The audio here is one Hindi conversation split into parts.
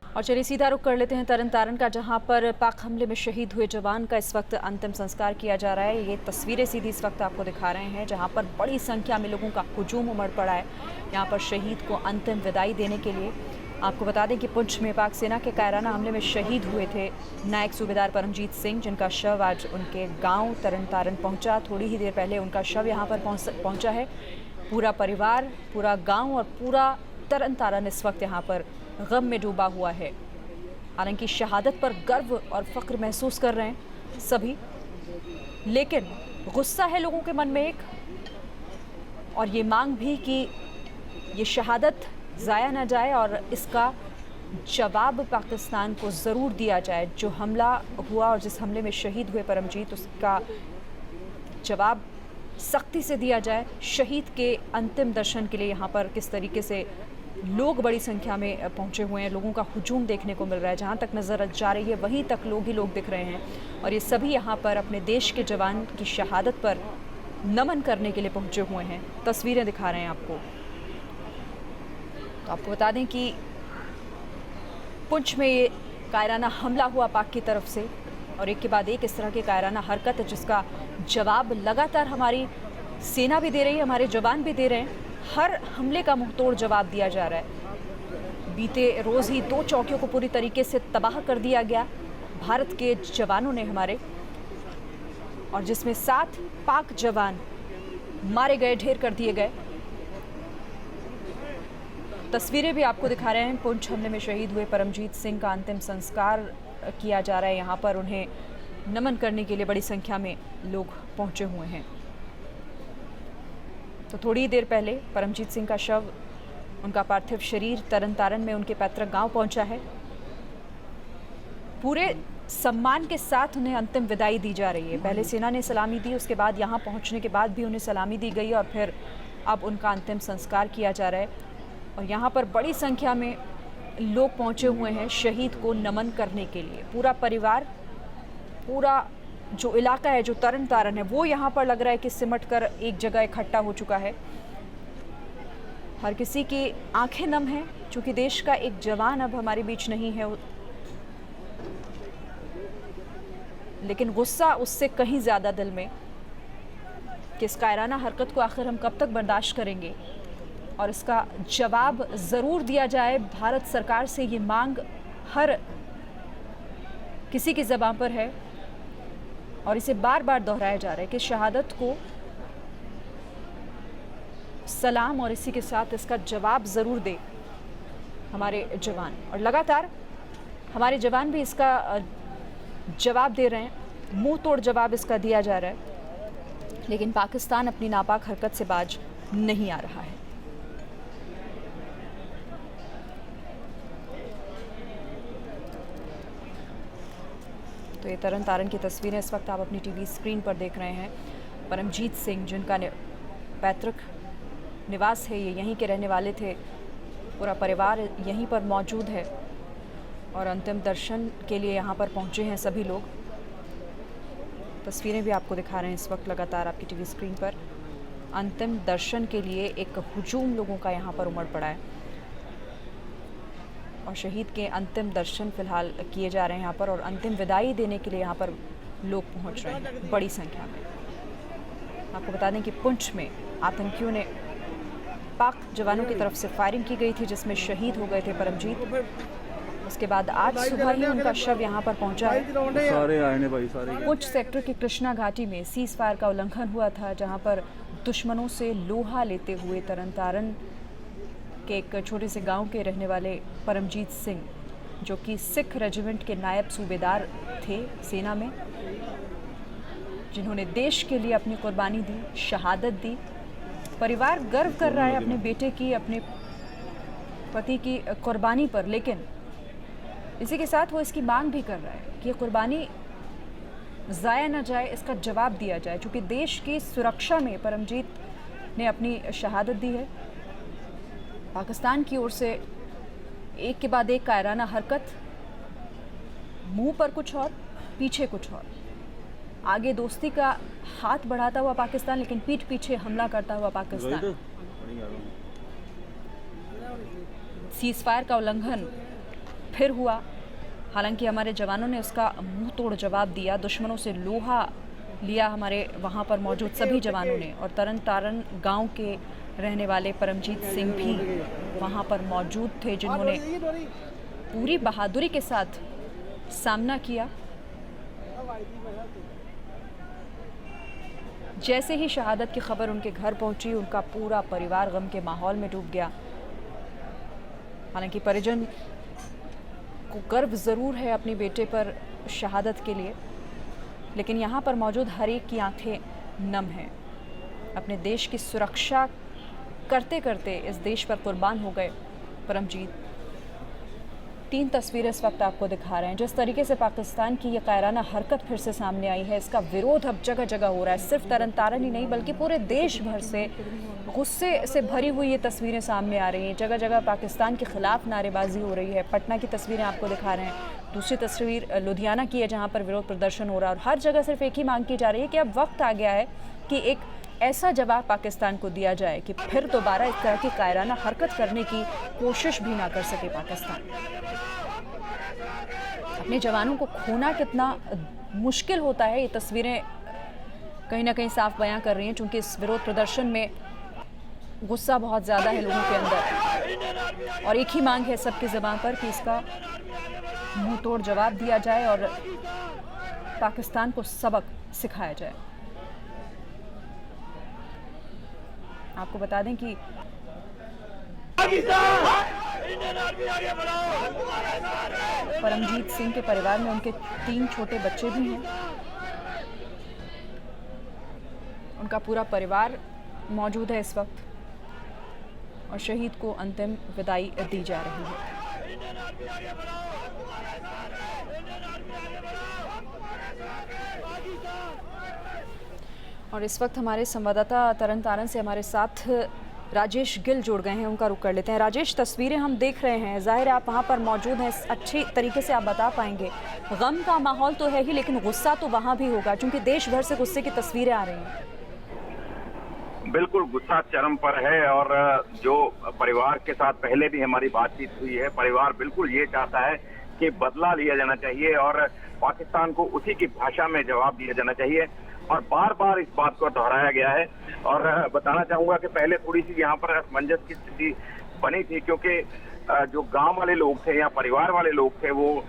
और चलिए सीधा रुख कर लेते हैं तरन तारण का, जहां पर पाक हमले में शहीद हुए जवान का इस वक्त अंतिम संस्कार किया जा रहा है। ये तस्वीरें सीधी इस वक्त आपको दिखा रहे हैं, जहां पर बड़ी संख्या में लोगों का हुजूम उमड़ पड़ा है यहां पर शहीद को अंतिम विदाई देने के लिए। आपको बता दें कि पुंछ में पाक सेना के कायराना हमले में शहीद हुए थे नायक सूबेदार परमजीत सिंह, जिनका शव आज उनके गाँव तरन तारण पहुँचा। थोड़ी ही देर पहले उनका शव यहाँ पर पहुँचा है। पूरा परिवार, पूरा गाँव और पूरा तरन तारण इस वक्त यहाँ पर गम में डूबा हुआ है। हालांकि शहादत पर गर्व और फख्र महसूस कर रहे हैं सभी, लेकिन गुस्सा है लोगों के मन में एक, और ये मांग भी कि ये शहादत ज़ाया ना जाए और इसका जवाब पाकिस्तान को ज़रूर दिया जाए। जो हमला हुआ और जिस हमले में शहीद हुए परमजीत, उसका जवाब सख्ती से दिया जाए। शहीद के अंतिम दर्शन के लिए यहाँ पर किस तरीके से लोग बड़ी संख्या में पहुंचे हुए हैं, लोगों का हुजूम देखने को मिल रहा है। जहां तक नज़र जा रही है वहीं तक लोग ही लोग दिख रहे हैं, और ये सभी यहां पर अपने देश के जवान की शहादत पर नमन करने के लिए पहुंचे हुए हैं। तस्वीरें दिखा रहे हैं आपको। तो आपको बता दें कि पुंछ में ये कायराना हमला हुआ पाक की तरफ से, और एक के बाद एक इस तरह के कायराना हरकत है जिसका जवाब लगातार हमारी सेना भी दे रही है, हमारे जवान भी दे रहे हैं। हर हमले का मुंहतोड़ जवाब दिया जा रहा है। बीते रोज़ ही 2 चौकियों को पूरी तरीके से तबाह कर दिया गया भारत के जवानों ने हमारे, और जिसमें 7 पाक जवान मारे गए, ढेर कर दिए गए। तस्वीरें भी आपको दिखा रहे हैं। पुंछ हमले में शहीद हुए परमजीत सिंह का अंतिम संस्कार किया जा रहा है। यहाँ पर उन्हें नमन करने के लिए बड़ी संख्या में लोग पहुँचे हुए हैं। तो थोड़ी ही देर पहले परमजीत सिंह का शव, उनका पार्थिव शरीर तरन तारण में उनके पैतृक गांव पहुंचा है। पूरे सम्मान के साथ उन्हें अंतिम विदाई दी जा रही है। पहले सेना ने सलामी दी, उसके बाद यहां पहुंचने के बाद भी उन्हें सलामी दी गई, और फिर अब उनका अंतिम संस्कार किया जा रहा है। और यहां पर बड़ी संख्या में लोग पहुंचे हुए हैं शहीद को नमन करने के लिए। पूरा परिवार, पूरा जो इलाका है, जो तरन तारण है, वो यहाँ पर लग रहा है कि सिमट कर एक जगह इकट्ठा हो चुका है। हर किसी की आंखें नम हैं, क्योंकि देश का एक जवान अब हमारे बीच नहीं है, लेकिन गुस्सा उससे कहीं ज़्यादा दिल में कि इस कायराना हरकत को आखिर हम कब तक बर्दाश्त करेंगे, और इसका जवाब ज़रूर दिया जाए। भारत सरकार से ये मांग हर किसी की ज़बान पर है, और इसे बार बार दोहराया जा रहा है कि शहादत को सलाम, और इसी के साथ इसका जवाब ज़रूर दे हमारे जवान। और लगातार हमारे जवान भी इसका जवाब दे रहे हैं, मुंह तोड़ जवाब इसका दिया जा रहा है, लेकिन पाकिस्तान अपनी नापाक हरकत से बाज नहीं आ रहा है। तो ये तरन तारण की तस्वीरें इस वक्त आप अपनी टीवी स्क्रीन पर देख रहे हैं। परमजीत सिंह, जिनका पैतृक निवास है, ये यहीं के रहने वाले थे। पूरा परिवार यहीं पर मौजूद है, और अंतिम दर्शन के लिए यहाँ पर पहुँचे हैं सभी लोग। तस्वीरें भी आपको दिखा रहे हैं इस वक्त लगातार आपकी टीवी स्क्रीन पर। अंतिम दर्शन के लिए एक हुजूम लोगों का यहाँ पर उमड़ पड़ा है, और शहीद के अंतिम दर्शन फिलहाल किए जा रहे हैं यहाँ पर, और अंतिम विदाई देने के लिए यहाँ पर लोग पहुँच रहे हैं बड़ी संख्या में। आपको बता दें कि पुंछ में आतंकियों ने पाक जवानों की तरफ से फायरिंग की गई थी, जिसमें शहीद हो गए थे परमजीत। उसके बाद आज सुबह ही उनका शव यहाँ पर पहुँचा है। पुंछ सेक्टर के कृष्णा घाटी में सीज फायर का उल्लंघन हुआ था, जहाँ पर दुश्मनों से लोहा लेते हुए तरन तारण के एक छोटे से गांव के रहने वाले परमजीत सिंह, जो कि सिख रेजिमेंट के नायब सूबेदार थे सेना में, जिन्होंने देश के लिए अपनी कुर्बानी दी, शहादत दी। परिवार गर्व कर रहा है अपने बेटे की, अपने पति की कुर्बानी पर, लेकिन इसी के साथ वो इसकी मांग भी कर रहा है कि ये कुर्बानी ज़ाया न जाए, इसका जवाब दिया जाए। चूँकि देश की सुरक्षा में परमजीत ने अपनी शहादत दी है। पाकिस्तान की ओर से एक के बाद एक कायराना हरकत, मुंह पर कुछ और, पीछे कुछ और। आगे दोस्ती का हाथ बढ़ाता हुआ पाकिस्तान, लेकिन पीठ पीछे हमला करता हुआ पाकिस्तान। सीज़फायर का उल्लंघन फिर हुआ। हालांकि हमारे जवानों ने उसका मुंह तोड़ जवाब दिया। दुश्मनों से लोहा लिया हमारे वहां पर मौजूद सभी जवानों ने। और तरन तारण गांव के रहने वाले परमजीत सिंह भी वहां पर मौजूद थे, जिन्होंने पूरी बहादुरी के साथ सामना किया। जैसे ही शहादत की खबर उनके घर पहुंची, उनका पूरा परिवार गम के माहौल में डूब गया। हालांकि परिजन को गर्व ज़रूर है अपने बेटे पर शहादत के लिए, लेकिन यहाँ पर मौजूद हर एक की आंखें नम हैं। अपने देश की सुरक्षा करते करते इस देश पर कुर्बान हो गए परमजीत। 3 तस्वीरें इस वक्त आपको दिखा रहे हैं। जिस तरीके से पाकिस्तान की ये कायराना हरकत फिर से सामने आई है, इसका विरोध अब जगह जगह हो रहा है। सिर्फ तरन तारण ही नहीं बल्कि पूरे देश भर से गुस्से से भरी हुई ये तस्वीरें सामने आ रही हैं। जगह जगह पाकिस्तान के खिलाफ नारेबाजी हो रही है। पटना की तस्वीरें आपको दिखा रहे हैं। दूसरी तस्वीर लुधियाना की है, जहाँ पर विरोध प्रदर्शन हो रहा है। और हर जगह सिर्फ एक ही मांग की जा रही है कि अब वक्त आ गया है कि एक ऐसा जवाब पाकिस्तान को दिया जाए कि फिर दोबारा इस तरह की कायराना हरकत करने की कोशिश भी ना कर सके पाकिस्तान। अपने जवानों को खोना कितना मुश्किल होता है, ये तस्वीरें कहीं ना कहीं साफ बयां कर रही हैं। चूंकि इस विरोध प्रदर्शन में गुस्सा बहुत ज़्यादा है लोगों के अंदर, और एक ही मांग है सबकी ज़बान पर कि इसका मुंह तोड़ जवाब दिया जाए और पाकिस्तान को सबक सिखाया जाए। आपको बता दें कि परमजीत सिंह के परिवार में उनके 3 छोटे बच्चे भी हैं। उनका पूरा परिवार मौजूद है इस वक्त, और शहीद को अंतिम विदाई दी जा रही है। और इस वक्त हमारे संवाददाता तरन तारण से हमारे साथ राजेश गिल जुड़ गए हैं, उनका रुख कर लेते हैं। राजेश, तस्वीरें हम देख रहे हैं, जाहिर है आप वहाँ पर मौजूद हैं, अच्छी तरीके से आप बता पाएंगे। गम का माहौल तो है ही, लेकिन गुस्सा तो वहाँ भी होगा, क्योंकि देश भर से गुस्से की तस्वीरें आ रही हैं। बिल्कुल, गुस्सा चरम पर है। और जो परिवार के साथ पहले भी हमारी बातचीत हुई है, परिवार बिल्कुल ये चाहता है कि बदला लिया जाना चाहिए और पाकिस्तान को उसी की भाषा में जवाब दिया जाना चाहिए। और बार बार इस बात को दोहराया गया है। और बताना चाहूंगा कि पहले थोड़ी सी यहाँ पर असमंजस की स्थिति बनी थी, क्योंकि जो गांव वाले लोग थे या परिवार वाले लोग थे, वो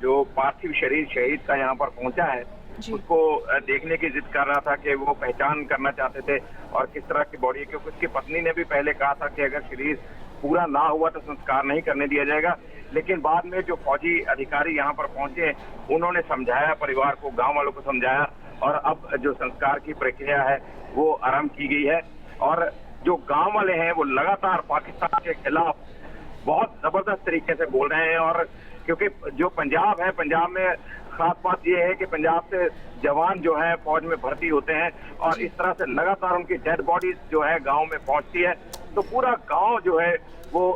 जो पार्थिव शरीर शहीद का यहाँ पर पहुंचा है उसको देखने की जिद कर रहा था कि वो पहचान करना चाहते थे और किस तरह की बॉडी है। क्योंकि उसकी पत्नी ने भी पहले कहा था कि अगर शरीर पूरा ना हुआ तो संस्कार नहीं करने दिया जाएगा। लेकिन बाद में जो फौजी अधिकारी यहाँ पर पहुंचे, उन्होंने समझाया परिवार को, गांव वालों को समझाया, और अब जो संस्कार की प्रक्रिया है वो आरंभ की गई है। और जो गांव वाले हैं वो लगातार पाकिस्तान के खिलाफ बहुत जबरदस्त तरीके से बोल रहे हैं। और क्योंकि जो पंजाब है, पंजाब में खास बात यह है कि पंजाब से जवान जो है फौज में भर्ती होते हैं, और इस तरह से लगातार उनकी डेड बॉडीज जो है गांव में पहुंचती है, तो पूरा गांव जो है वो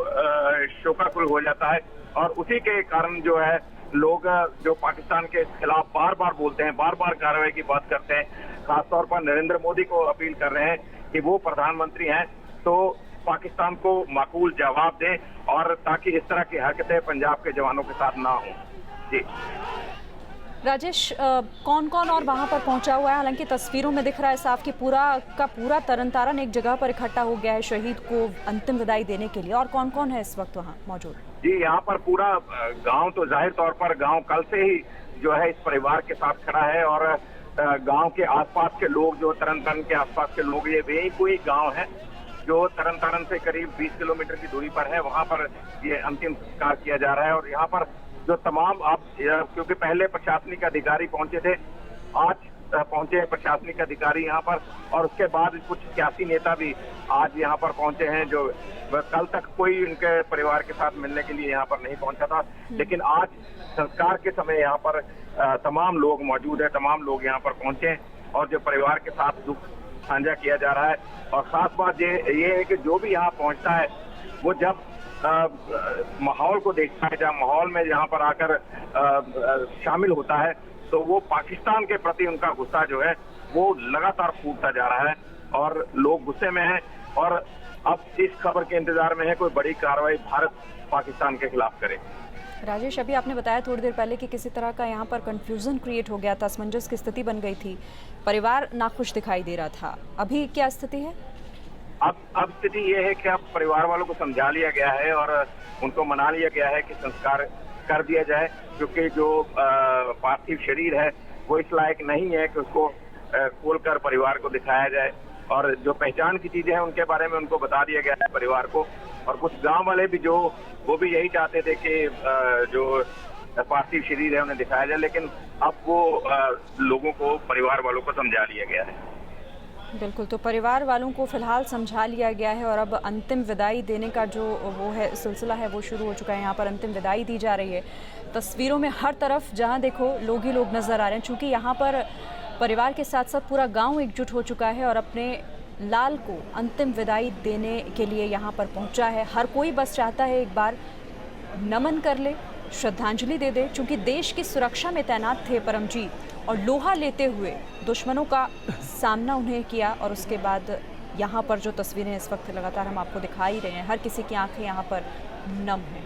शोकाकुल हो जाता है। और उसी के कारण जो है लोग जो पाकिस्तान के खिलाफ बार बार बोलते हैं, बार बार कार्रवाई की बात करते हैं। खासतौर पर नरेंद्र मोदी को अपील कर रहे हैं कि वो प्रधानमंत्री हैं तो पाकिस्तान को माकूल जवाब दें, और ताकि इस तरह की हरकतें पंजाब के जवानों के साथ ना हो। जी राजेश, कौन कौन और वहाँ पर पहुँचा हुआ है? हालांकि तस्वीरों में दिख रहा है साफ कि पूरा का पूरा तरन तारण एक जगह पर इकट्ठा हो गया है शहीद को अंतिम विदाई देने के लिए। और कौन कौन है इस वक्त वहाँ मौजूद? जी, यहाँ पर पूरा गांव, तो जाहिर तौर पर गांव कल से ही जो है इस परिवार के साथ खड़ा है। और गांव के आसपास के लोग, जो तरन तारण के आसपास के लोग, ये वही कोई गाँव है जो तरन तारण से करीब 20 किलोमीटर की दूरी पर है, वहाँ पर ये अंतिम संस्कार किया जा रहा है। और यहाँ पर जो तमाम, अब क्योंकि पहले प्रशासनिक अधिकारी पहुंचे थे, आज पहुंचे हैं प्रशासनिक अधिकारी यहाँ पर, और उसके बाद कुछ सियासी नेता भी आज यहाँ पर पहुंचे हैं, जो कल तक कोई उनके परिवार के साथ मिलने के लिए यहाँ पर नहीं पहुंचा था। लेकिन आज संस्कार के समय यहाँ पर तमाम लोग मौजूद है, तमाम लोग यहाँ पर पहुंचे और जो परिवार के साथ दुख साझा किया जा रहा है। और खास बात ये है कि जो भी यहाँ पहुंचता है वो जब माहौल को देखता है, जब माहौल में यहाँ पर आकर शामिल होता है, तो वो पाकिस्तान के प्रति उनका गुस्सा जो है वो लगातार फूटता जा रहा है और लोग गुस्से में हैं। और अब इस खबर के इंतजार में है कोई बड़ी कार्रवाई भारत पाकिस्तान के खिलाफ करे। राजेश, अभी आपने बताया थोड़ी देर पहले कि किसी तरह का यहाँ पर कंफ्यूजन क्रिएट हो गया था, असमंजस की स्थिति बन गई थी, परिवार नाखुश दिखाई दे रहा था। अभी क्या स्थिति है? अब स्थिति ये है कि अब परिवार वालों को समझा लिया गया है और उनको मना लिया गया है कि संस्कार कर दिया जाए, क्योंकि जो पार्थिव शरीर है वो इस लायक नहीं है कि उसको खोलकर परिवार को दिखाया जाए। और जो पहचान की चीजें हैं उनके बारे में उनको बता दिया गया है परिवार को। और कुछ गांव वाले भी वो भी यही चाहते थे कि जो पार्थिव शरीर है उन्हें दिखाया जाए, लेकिन अब वो लोगों को, परिवार वालों को समझा लिया गया है। बिल्कुल, तो परिवार वालों को फिलहाल समझा लिया गया है और अब अंतिम विदाई देने का जो वो है सिलसिला है वो शुरू हो चुका है। यहाँ पर अंतिम विदाई दी जा रही है। तस्वीरों में हर तरफ जहाँ देखो लोग ही लोग नज़र आ रहे हैं, चूँकि यहाँ पर परिवार के साथ साथ पूरा गांव एकजुट हो चुका है और अपने लाल को अंतिम विदाई देने के लिए यहाँ पर पहुँचा है। हर कोई बस चाहता है एक बार नमन कर ले, श्रद्धांजलि दे दे, क्योंकि देश की सुरक्षा में तैनात थे परमजीत और लोहा लेते हुए दुश्मनों का सामना उन्हें किया। और उसके बाद यहाँ पर जो तस्वीरें इस वक्त लगातार हम आपको दिखा ही रहे हैं, हर किसी की आंखें यहाँ पर नम हैं।